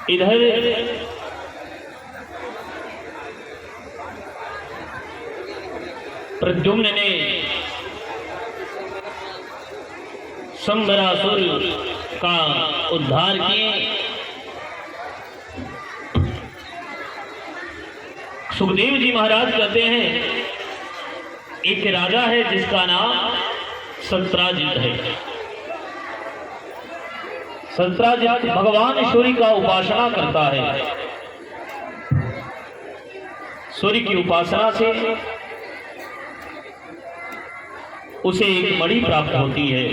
इधर प्रद्युम्न ने संबरासुर का उद्धार किए। सुखदेव जी महाराज कहते हैं एक राजा है जिसका नाम सत्राजित है। सत्राजित भगवान सूर्य का उपासना करता है। सूर्य की उपासना से उसे एक मणि प्राप्त होती है।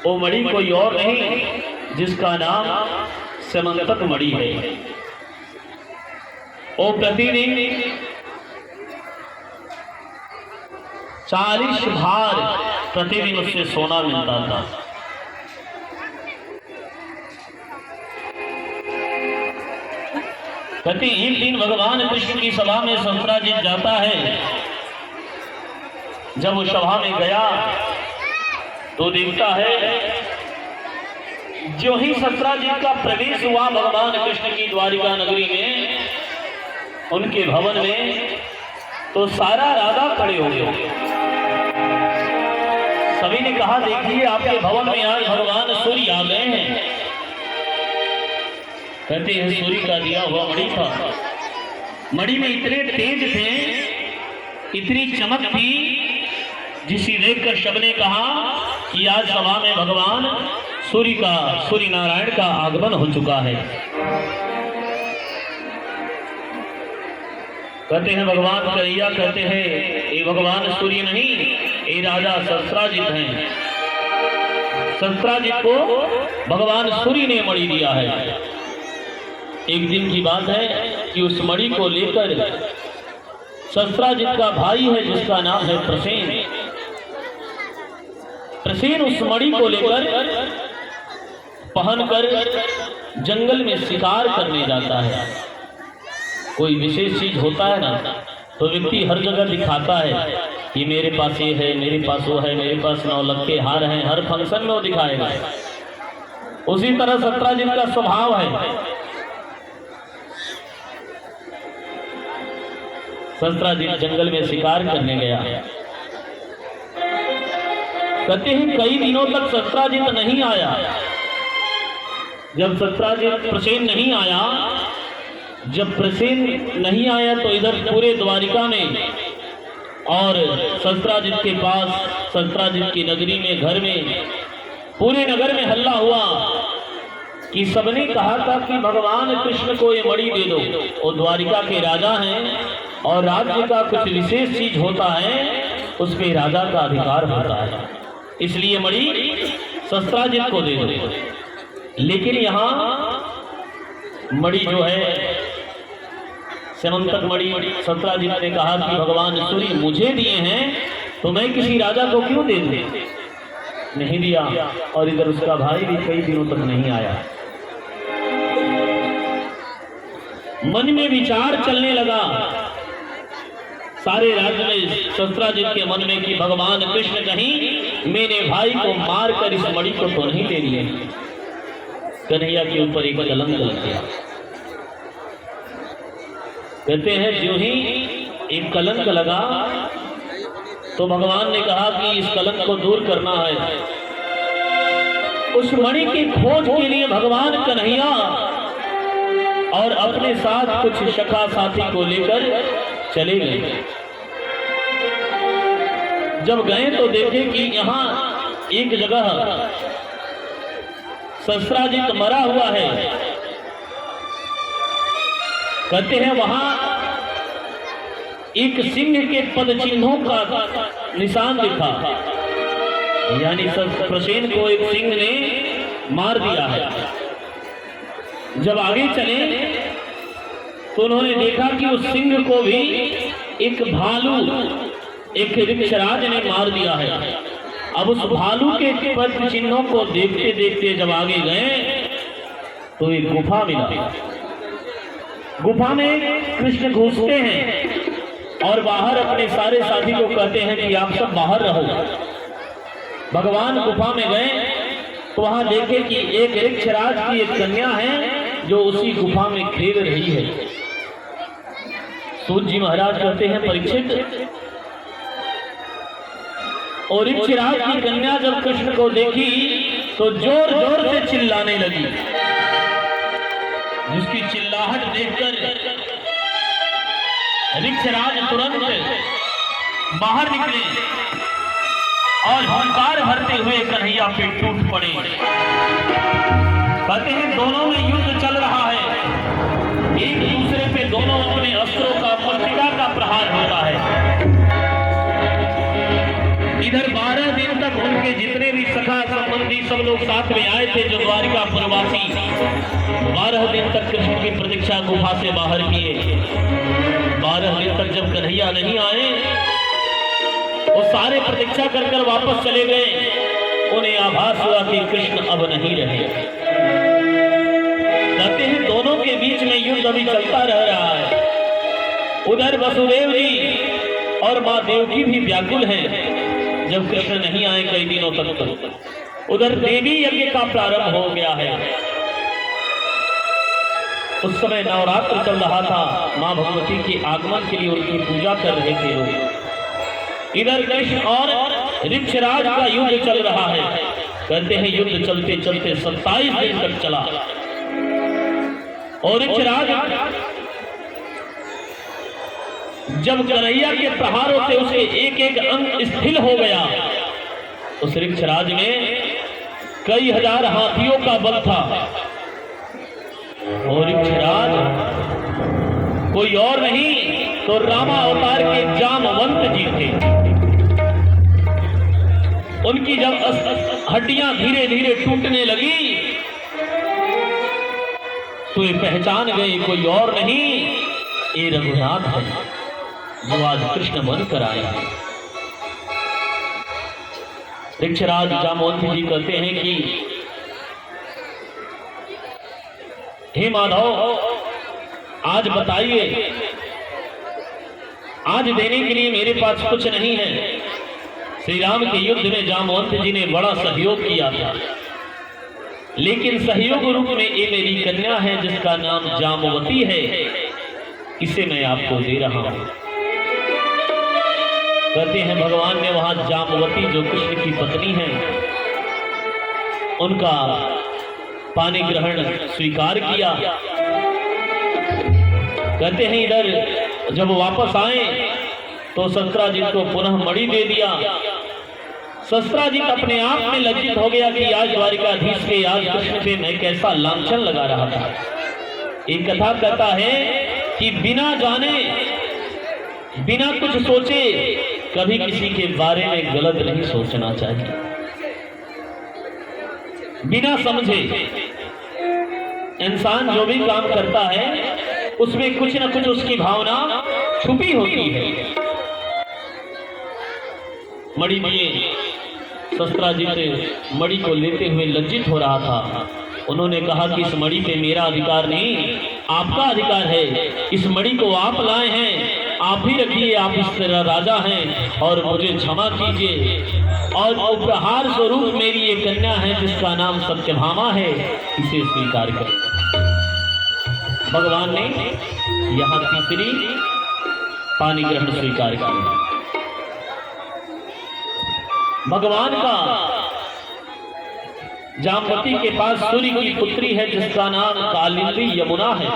वो मणि कोई और नहीं जिसका नाम समंतक मणि है। वो प्रतिदिन 40 भार प्रतिदिन उससे सोना मिलता था। कहते एक दिन भगवान कृष्ण की सभा में सत्राजित जाता है। जब वो सभा में गया तो देखता है जो ही सत्राजित का प्रवेश हुआ भगवान कृष्ण की द्वारिका नगरी में, उनके भवन में, तो सारा राजा खड़े हो गए। सभी ने कहा देखिए आपके भवन में आज भगवान सूर्य आ गए हैं। कहते हैं सूर्य का दिया हुआ मणि था। मणि में इतने तेज थे, इतनी चमक थी, जिसे देखकर सबने कहा कि आज सभा में भगवान सूर्य नारायण का आगमन हो चुका है। कहते हैं भगवान कन्हैया कहते हैं ये भगवान सूर्य नहीं, ये राजा सत्राजित हैं। सत्राजित को भगवान सूर्य ने मणि दिया है। एक दिन की बात है कि उस मणि को लेकर सत्राजित का भाई है जिसका नाम है प्रसेन। प्रसेन उस मणि को लेकर पहनकर जंगल में शिकार करने जाता है। कोई विशेष चीज होता है ना तो व्यक्ति हर जगह दिखाता है कि मेरे पास ये है, मेरे पास वो है, मेरे पास 9 लक्के हार हैं। हर फंक्शन में वो दिखाएगा। उसी तरह सत्राजित का स्वभाव है। सत्राजित जंगल में शिकार करने गया। कहते हैं कई दिनों तक सत्राजित नहीं आया। जब सत्राजित प्रसेन नहीं आया, जब प्रसेन नहीं आया तो इधर पूरे द्वारिका में और सत्राजित के पास, सत्राजित की नगरी में, घर में, पूरे नगर में हल्ला हुआ कि सबने कहा था कि भगवान कृष्ण को ये मणि दे दो। वो द्वारिका के राजा हैं और राज्य का कुछ विशेष चीज होता है उस पे राजा का अधिकार होता है, इसलिए मणि सत्राजित को दे दो। लेकिन यहाँ मणि जो है समंतक मणि सत्राजित ने कहा कि भगवान सूर्य मुझे दिए हैं तो मैं किसी राजा को क्यों दे दूं? नहीं दिया। और इधर उसका भाई भी कई दिनों तक नहीं आया। मन में विचार चलने लगा सारे राज्य में, सत्राजित के मन में कि भगवान कृष्ण कहीं मेरे भाई को मारकर इस मणि को तो नहीं ले लिए। कन्हैया के ऊपर एक कलंक लग गया। कहते हैं जो ही एक कलंक लगा तो भगवान ने कहा कि इस कलंक को दूर करना है। उस मणि की खोज के लिए भगवान कन्हैया और अपने साथ कुछ सखा साथी को लेकर चले गए। जब गए तो देखे कि यहाँ एक जगह सत्राजित मरा हुआ है। कहते हैं वहां एक सिंह के पद चिन्हों का निशान दिखा, यानी प्रसेन को एक सिंह ने मार दिया है। जब आगे चले तो उन्होंने देखा कि उस सिंह को भी एक भालू, एक वृक्षराज ने मार दिया है। अब उस भालू के पद चिन्हों को देखते देखते जब आगे गए तो एक गुफा मिला। गुफा में कृष्ण घुसते हैं और बाहर अपने सारे साथी को कहते हैं कि आप सब बाहर रहो। भगवान गुफा में गए तो वहां देखे कि एक ऋक्षराज की एक कन्या है जो उसी गुफा में खेल रही है। सूत जी महाराज कहते हैं, परीक्षित, और ऋक्षराज की कन्या जब कृष्ण को देखी तो जोर जोर से चिल्लाने लगी। जिसकी चिल्लाहट देखकर ऋक्षराज तुरंत बाहर निकले और हुंकार भरते हुए कन्हैया पे टूट पड़े। कहते हैं दोनों में युद्ध चल रहा है, एक दूसरे पे दोनों अपने अस्त्रों का मृतिका का प्रहार होता है। इधर 12 दिन तक उनके जितने भी सखा संबंधी सब लोग साथ में आए थे, जो द्वारिका पुरवासी, 12 दिन तक कृष्ण की प्रतीक्षा गुफा से बाहर किए। 12 दिन तक जब कन्हैया नहीं आए, वो सारे प्रतीक्षा कर कर वापस चले गए। उन्हें आभास हुआ कि कृष्ण अब नहीं रहे। कहते हैं दोनों के बीच में युद्ध अभी चलता रह रहा है। उधर वसुदेव जी और माँ देवकी भी व्याकुल हैं जब कृष्ण नहीं आए कई दिनों तक। उधर देवी यज्ञ का प्रारंभ हो गया है। उस समय नवरात्र चल रहा था, माँ भगवती के आगमन के लिए उनकी पूजा कर रहे थे लोग। इधर कृष्ण और ऋक्षराज का युद्ध चल रहा है। कहते हैं युद्ध चलते चलते 27 दिन तक चला और ऋक्षराज जब कन्हैया के प्रहारों से उसके एक एक अंग स्थिर हो गया। उस ऋक्षराज में कई हजार हाथियों का बल था और ऋक्षराज कोई और नहीं तो रामा अवतार के जामवंत जी थे। उनकी जब हड्डियां धीरे धीरे टूटने लगी तो ये पहचान गए कोई और नहीं, ये रघुनाथ है जो आज कृष्ण बनकर आए हैं। ऋक्षराज जामवंत जी कहते हैं कि हे माधव, आज बताइए, आज देने के लिए मेरे पास कुछ नहीं है। श्री राम के युद्ध में जामवंत जी ने बड़ा सहयोग किया था, लेकिन सहयोग रूप में ये मेरी कन्या है जिसका नाम जामवती है, इसे मैं आपको दे रहा हूं। कहते हैं भगवान ने वहां जामवती जो कृष्ण की पत्नी है उनका पानी ग्रहण स्वीकार किया। कहते हैं इधर जब वापस आए तो शस्त्राजित को पुनः मणि दे दिया। शस्त्राजित अपने आप में लज्जित हो गया कि आज द्वारिकाधीश के आज कृष्ण पे मैं कैसा लांछन लगा रहा था। एक कथा कहता है कि बिना जाने बिना कुछ सोचे कभी किसी के बारे में गलत नहीं सोचना चाहिए। बिना समझे इंसान जो भी काम करता है उसमें कुछ न कुछ उसकी भावना छुपी होती है। मणि दिए, शस्त्राजित मणि को लेते हुए लज्जित हो रहा था। उन्होंने कहा कि इस मणि पे मेरा अधिकार नहीं, आपका अधिकार है। इस मणि को आप लाए हैं, आप ही रखिए, आप इस तरह राजा हैं और मुझे क्षमा कीजिए। और उपहार स्वरूप मेरी ये कन्या है जिसका नाम सत्यभामा है, इसे स्वीकार करें। भगवान ने यहाँ तीसरी पानी ग्रहण स्वीकार किया। भगवान का जामवती के पास सूर्य की पुत्री है जिसका नाम कालिंदी यमुना है।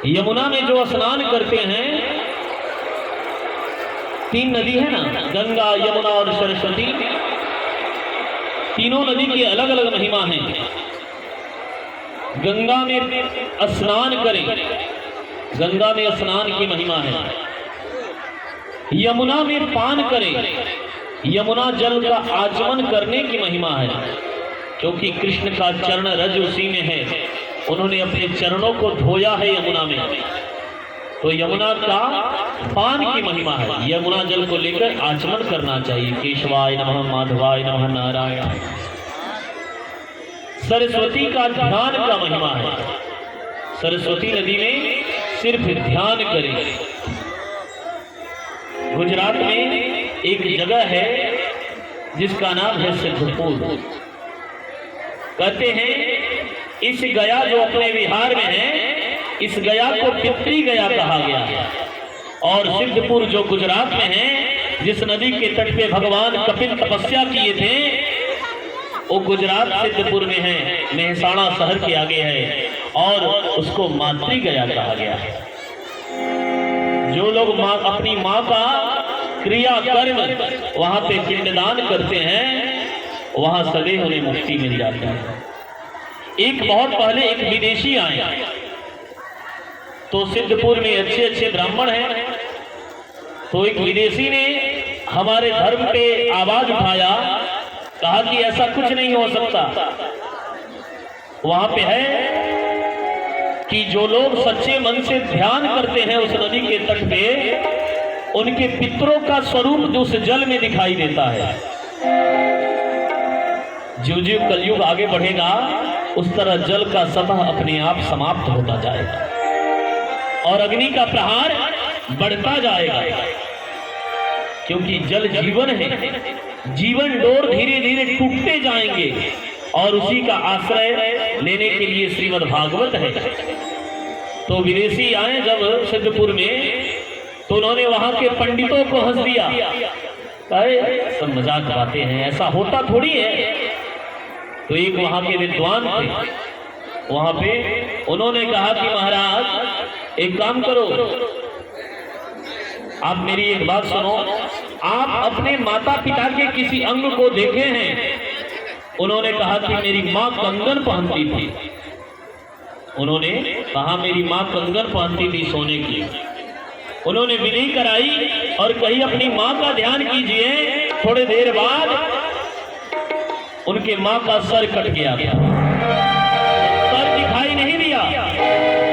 यमुना में जो स्नान करते हैं, 3 नदी है ना, गंगा, यमुना और सरस्वती, तीनों नदी की अलग अलग महिमा है। गंगा में स्नान करें, गंगा में स्नान की महिमा है। यमुना में पान करें, यमुना जल का आचमन करने की महिमा है, क्योंकि कृष्ण का चरण रज उसी में है। उन्होंने अपने चरणों को धोया है यमुना में, तो यमुना का पान की महिमा है। यमुना जल को लेकर आचमन करना चाहिए। केशवाय नमः, माधवाय नमः, नारायण। सरस्वती का ध्यान का महिमा है। सरस्वती नदी में सिर्फ ध्यान करें। गुजरात में एक जगह है जिसका नाम है सिद्धपुर। कहते हैं इस गया जो अपने बिहार में है, इस गया को पितृ गया कहा गया है। और सिद्धपुर जो गुजरात में है, जिस नदी के तट पे भगवान कपिल तपस्या किए थे, वो गुजरात सिद्धपुर में है, मेहसाणा शहर के आगे है, और उसको मातृ गया कहा गया है। जो लोग अपनी माँ का क्रिया कर्म वहां पे पिंडदान करते हैं, वहां सदैव उन्हें मुक्ति मिल जाती है। एक बहुत पहले एक विदेशी आए, तो सिद्धपुर में अच्छे अच्छे ब्राह्मण हैं, तो एक विदेशी ने हमारे धर्म पे आवाज उठाया, कहा कि ऐसा कुछ नहीं हो सकता। वहां पे है कि जो लोग सच्चे मन से ध्यान करते हैं उस नदी के तट पे, उनके पितरों का स्वरूप उस जल में दिखाई देता है। ज्यों ज्यों कलयुग आगे बढ़ेगा, उस तरह जल का सतह अपने आप समाप्त होता जाएगा और अग्नि का प्रहार बढ़ता जाएगा, क्योंकि जल जीवन है। जीवन डोर धीरे धीरे टूटते जाएंगे, और उसी का आश्रय लेने के लिए श्रीमद् भागवत है। तो विदेशी आए जब सिद्धपुर में, तो उन्होंने वहां के पंडितों को हंस दिया, कहे सब मजाक बातें हैं, ऐसा होता थोड़ी है। तो एक वहां के विद्वान थे, वहां पे उन्होंने कहा कि महाराज एक काम करो, आप मेरी एक बात सुनो, आप अपने माता पिता के किसी अंग को देखे हैं? उन्होंने कहा कि मेरी माँ कंगन पहनती थी। उन्होंने कहा मेरी माँ कंगन पहनती थी सोने की। उन्होंने विधि कराई और कही अपनी माँ का ध्यान कीजिए। थोड़े देर बाद उनके माँ का सर कट गया था, सर दिखाई नहीं दिया,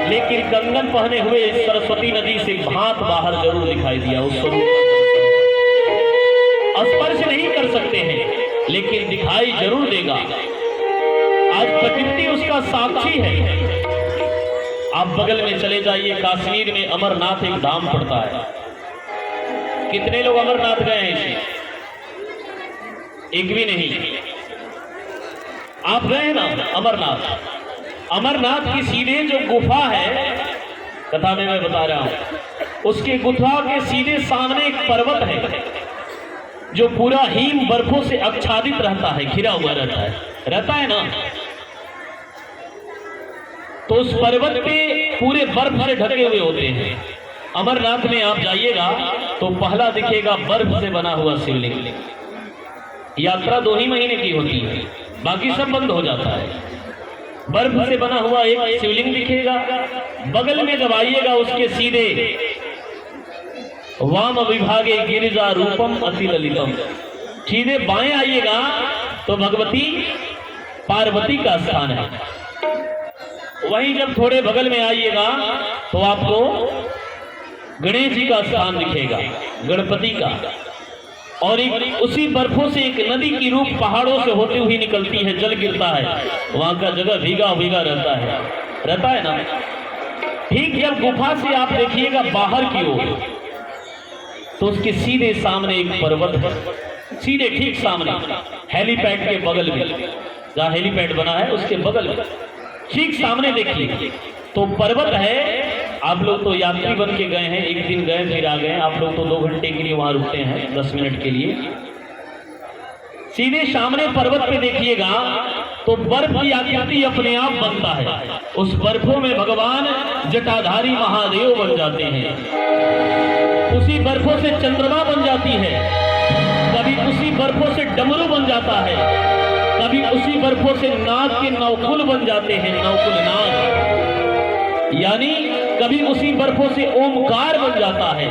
लेकिन कंगन पहने हुए सरस्वती नदी से भात बाहर जरूर दिखाई दिया। उस स्वरूप स्पर्श नहीं कर सकते हैं, लेकिन दिखाई जरूर देगा। आज प्रकृति उसका साक्षी है। आप बगल में चले जाइए, कश्मीर में अमरनाथ एक धाम पड़ता है। कितने लोग अमरनाथ गए हैं इसमें? एक भी नहीं। आप गए ना अमरनाथ? अमरनाथ की सीधे जो गुफा है, कथा में मैं बता रहा हूं, उसके गुफा के सीधे सामने एक पर्वत है जो पूरा हिम बर्फों से आच्छादित रहता है, घिरा हुआ रहता है ना। तो उस पर्वत पे पूरे बर्फ से ढके हुए होते हैं। अमरनाथ में आप जाइएगा तो पहला दिखेगा बर्फ से बना हुआ शिवलिंग। यात्रा 2 ही महीने की होती है, बाकी सब बंद हो जाता है। बर्फ से बना हुआ एक शिवलिंग दिखेगा। बगल में जब आइएगा उसके सीधे वाम विभागे गिरिजा रूपम अति ललितम, सीधे बाएं आइएगा तो भगवती पार्वती का स्थान है। वहीं जब थोड़े बगल में आइएगा तो आपको गणेश जी का स्थान दिखेगा, गणपति का। और एक उसी बर्फों से एक नदी की रूप पहाड़ों से होती हुई निकलती है, जल गिरता है, वहां का जगह भीगा भीगा रहता है ना। ठीक जब गुफा से आप देखिएगा बाहर की ओर, तो उसके सीधे सामने एक पर्वत है, सीधे ठीक सामने, हेलीपैड के बगल में, जहाँ हेलीपैड बना है उसके बगल में ठीक सामने देखिए तो पर्वत है। आप लोग तो यात्री बन के गए हैं, एक दिन गए फिर आ गए, आप लोग तो 2 घंटे के लिए वहां रुकते हैं, 10 मिनट के लिए। सीधे सामने पर्वत पे देखिएगा तो बर्फ की आकृति अपने आप बनता है। उस बर्फों में भगवान जटाधारी महादेव बन जाते हैं। उसी बर्फों से चंद्रमा बन जाती है, कभी उसी बर्फों से डमरू बन जाता है, कभी उसी बर्फों से नाग के नौकुल बन जाते हैं, नौकुल नाग, यानी कभी उसी बर्फों से ओमकार बन जाता है,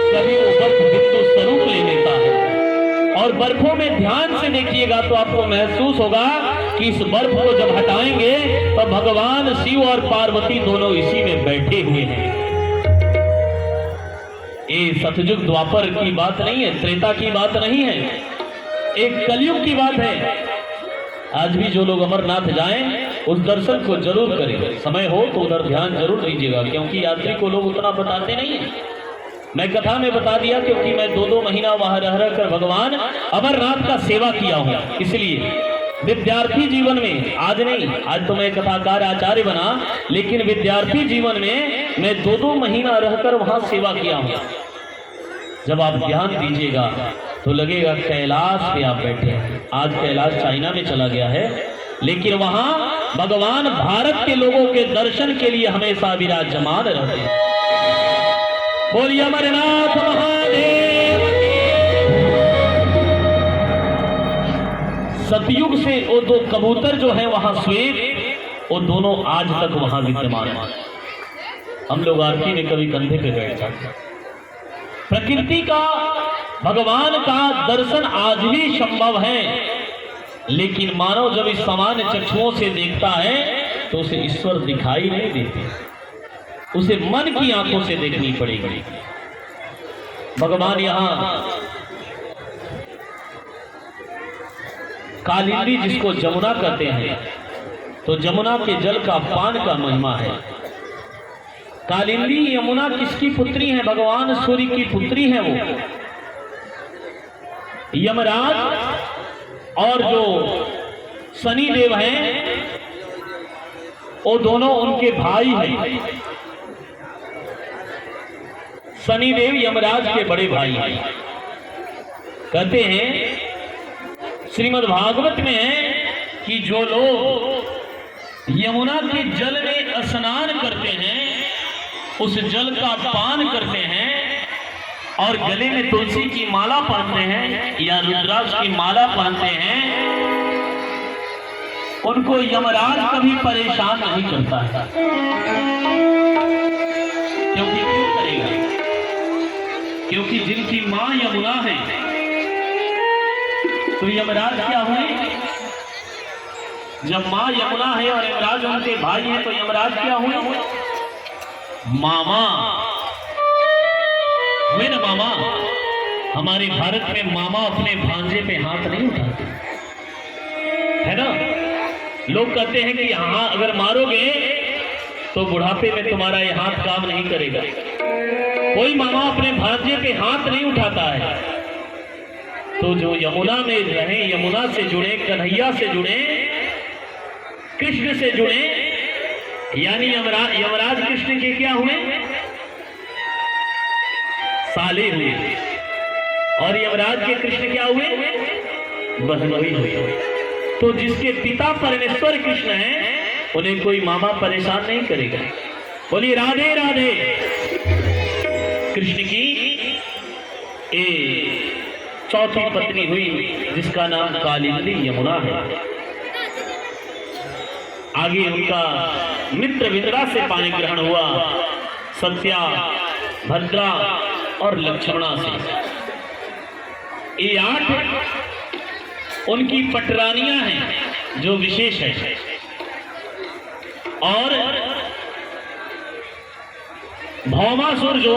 कभी वो बर्फ बिंदु स्वरूप ले लेता है। और बर्फों में ध्यान से देखिएगा तो आपको महसूस होगा कि इस बर्फ को जब हटाएंगे तो भगवान शिव और पार्वती दोनों इसी में बैठे हुए हैं। ये सतयुग द्वापर की बात नहीं है, त्रेता की बात नहीं है, एक कलयुग की बात है। आज भी जो लोग अमरनाथ जाएं उस दर्शन को जरूर करें, समय हो तो उधर ध्यान जरूर दीजिएगा, क्योंकि यात्री को लोग उतना बताते नहीं है। मैं कथा में बता दिया क्योंकि मैं 2-2 महीना वहां रह कर भगवान अमरनाथ का सेवा किया हूं। इसलिए विद्यार्थी जीवन में, आज नहीं, आज तो मैं कथाकार आचार्य बना, लेकिन विद्यार्थी जीवन में मैं 2-2 महीना रहकर वहां सेवा किया हूं। जब आप ध्यान दीजिएगा तो लगेगा कैलाश पे आप बैठे हैं। आज कैलाश चाइना में चला गया है, लेकिन वहां भगवान भारत के लोगों के दर्शन के लिए हमेशा विराजमान रहते हैं। बोलिए अमरनाथ महादेव। सतयुग से वो 2 कबूतर जो हैं वहां श्वेत, वो दोनों आज तक वहां विद्यमान हैं। हम लोग आरती में कभी कंधे पे बैठ जाते हैं। प्रकृति का, भगवान का दर्शन आज भी संभव है, लेकिन मानव जब इस सामान्य चक्षुओं से देखता है तो उसे ईश्वर दिखाई नहीं देते, उसे मन की आंखों से देखनी पड़ेगी। भगवान यहां कालिंदी, जिसको जमुना कहते हैं, तो जमुना के जल का पान का महिमा है। कालिंदी यमुना किसकी पुत्री है? भगवान सूर्य की पुत्री है। वो यमराज और जो शनि देव हैं, वो दोनों उनके भाई हैं। शनि देव यमराज के बड़े भाई हैं। कहते हैं श्रीमद् भागवत में है कि जो लोग यमुना के जल में स्नान करते हैं, उस जल का पान करते हैं और गले में तुलसी की माला पहनते हैं या रुद्राक्ष की माला पहनते हैं, उनको यमराज कभी परेशान नहीं करता है। क्योंकि क्यों करेगा? क्योंकि जिनकी मां यमुना है, तो यमराज क्या हुए? जब मां यमुना है और यमराज उनके भाई हैं, तो यमराज क्या हुए? मामा हुए ना। मामा, हमारे भारत में मामा अपने भांजे पे हाथ नहीं उठाते, है ना। लोग कहते हैं कि हाँ, अगर मारोगे तो बुढ़ापे में तुम्हारा ये हाथ काम नहीं करेगा। कोई मामा अपने भांजे पे हाथ नहीं उठाता है। तो जो यमुना में रहे, यमुना से जुड़े, कन्हैया से जुड़े, कृष्ण से जुड़े, यानी यमराज कृष्ण के क्या हुए? साले हुए। और यमराज के कृष्ण क्या हुए? बहनोई हुए। तो जिसके पिता परमेश्वर कृष्ण हैं, उन्हें कोई मामा परेशान नहीं करेगा। बोलिए राधे राधे। कृष्ण की चौथी पत्नी हुई, जिसका नाम कालिंदी यमुना है। आगे उनका मित्र विद्रा से पानी ग्रहण हुआ, सत्या, भद्रा और लक्ष्मणा से। ये 8 उनकी पटरानियां हैं जो विशेष है। और भौमासुर जो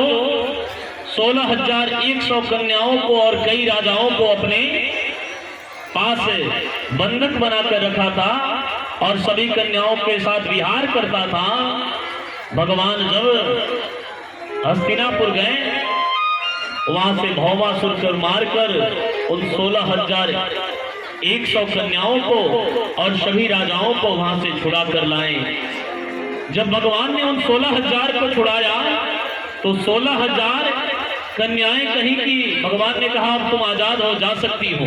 16,100 कन्याओं को और कई राजाओं को अपने पास बंधक बनाकर रखा था और सभी कन्याओं के साथ विहार करता था। भगवान जब हस्तिनापुर गए, वहां से भौमासुर को मारकर उन 16,100 कन्याओं को और सभी राजाओं को वहां से छुड़ा कर लाए। जब भगवान ने उन 16,000 को छुड़ाया तो 16,000 कन्याएं कहीं की भगवान ने कहा अब तुम आजाद हो, जा सकती हो।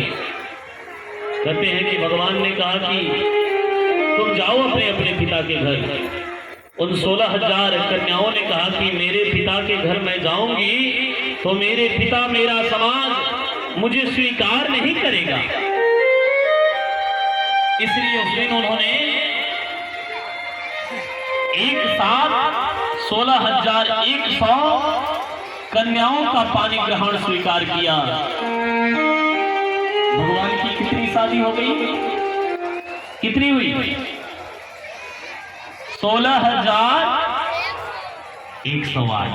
कहते हैं कि भगवान ने कहा कि तुम जाओ अपने अपने पिता के घर। उन 16,000 कन्याओं ने कहा कि मेरे पिता के घर मैं जाऊंगी तो मेरे पिता, मेरा समाज मुझे स्वीकार नहीं करेगा। इसलिए उस दिन उन्होंने एक साथ 16,100 कन्याओं का पानी ग्रहण स्वीकार किया। भगवान की कितनी शादी हो गई? कितनी हुई? 16,108।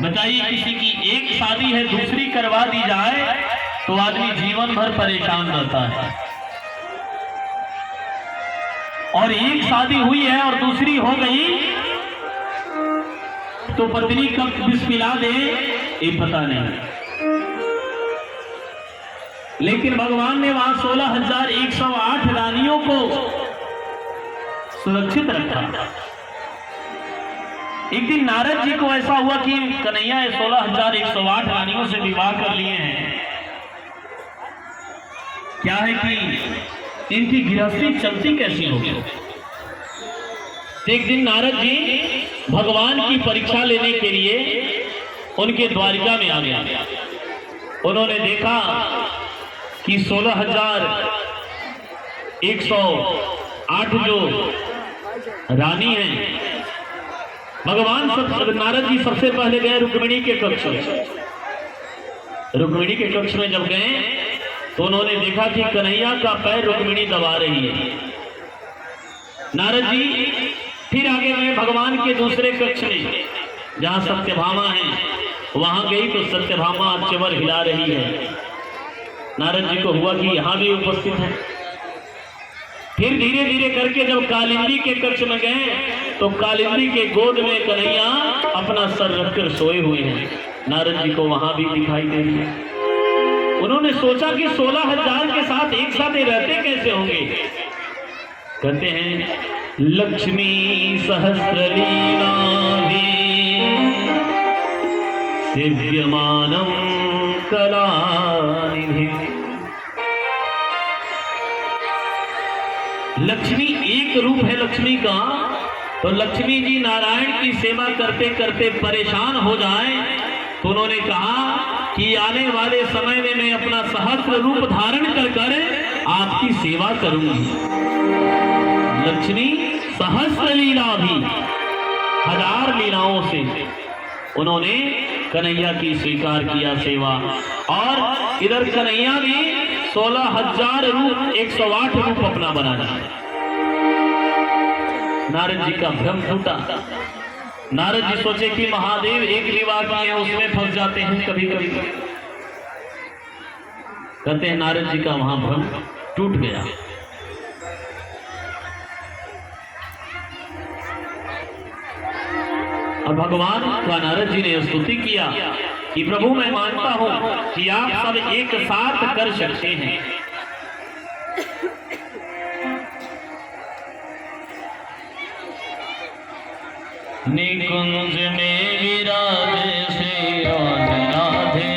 बताइए, किसी की एक शादी है, दूसरी करवा दी जाए तो आदमी जीवन भर परेशान रहता है। और एक शादी हुई है और दूसरी हो गई तो पत्नी कब विष पिला दे ये पता नहीं। लेकिन भगवान ने वहां 16,108 रानियों को सुरक्षित रखा। एक दिन नारद जी को ऐसा हुआ कि कन्हैया 16,108 रानियों से विवाह कर लिए हैं, क्या है कि इनकी गृहस्थी चलती कैसी होगी। एक दिन नारद जी भगवान की परीक्षा लेने के लिए उनके द्वारिका में आ गया। उन्होंने देखा कि 16,108 जो रानी हैं, भगवान नारद जी सबसे पहले गए रुक्मिणी के कक्ष में। रुक्मिणी के कक्ष में जब गए तो उन्होंने देखा कि कन्हैया का पैर रुक्मिणी दबा रही है। नारद जी फिर आगे गए भगवान के दूसरे कक्ष में, जहां सत्यभामा है, वहां गई तो सत्यभामा चवर हिला रही है। नारद जी को हुआ कि यहां भी उपस्थित है। फिर धीरे धीरे करके जब कालिंदी के कक्ष में गए तो कालिंदी के गोद में कन्हैया अपना सर रखकर सोए हुए हैं। नारद जी को वहां भी दिखाई दे रही है। उन्होंने सोचा कि 16,000 के साथ एक साथ रहते कैसे होंगे। कहते हैं लक्ष्मी सहस्रलीला दिव्यमानं कलानिधि। लक्ष्मी एक रूप है लक्ष्मी का, तो लक्ष्मी जी नारायण की सेवा करते करते परेशान हो जाए तो उन्होंने कहा कि आने वाले समय में मैं अपना सहस्र रूप धारण कर कर आपकी सेवा करूंगी। लक्ष्मी सहस्र लीला भी 1000 लीलाओं से उन्होंने कन्हैया की स्वीकार किया सेवा। और इधर कन्हैया भी 16,000 रूप 108 रूप अपना बनाया। नारद जी का भ्रम टूटा। नारद जी सोचे कि महादेव एक विवाह किए उसमें फंस जाते हैं कभी कभी। कहते हैं नारद जी का वहां भ्रम टूट गया। और भगवान का नारद जी ने स्तुति किया कि प्रभु मैं मानता हूं कि आप सब एक साथ कर सकते हैं। निकुंज में विराजे श्री राधे राधे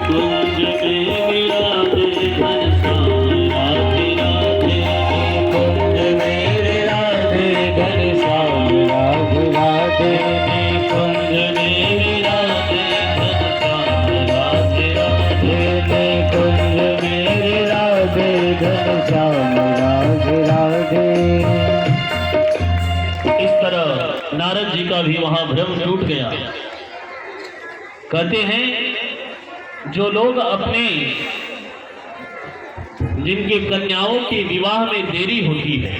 कुंज में विराजे घनश्याम घनश्याम राधे राधे। इस तरह नारद जी का भी वहां भ्रम टूट गया। कहते हैं जो लोग अपने जिनके कन्याओं के विवाह में देरी होती है,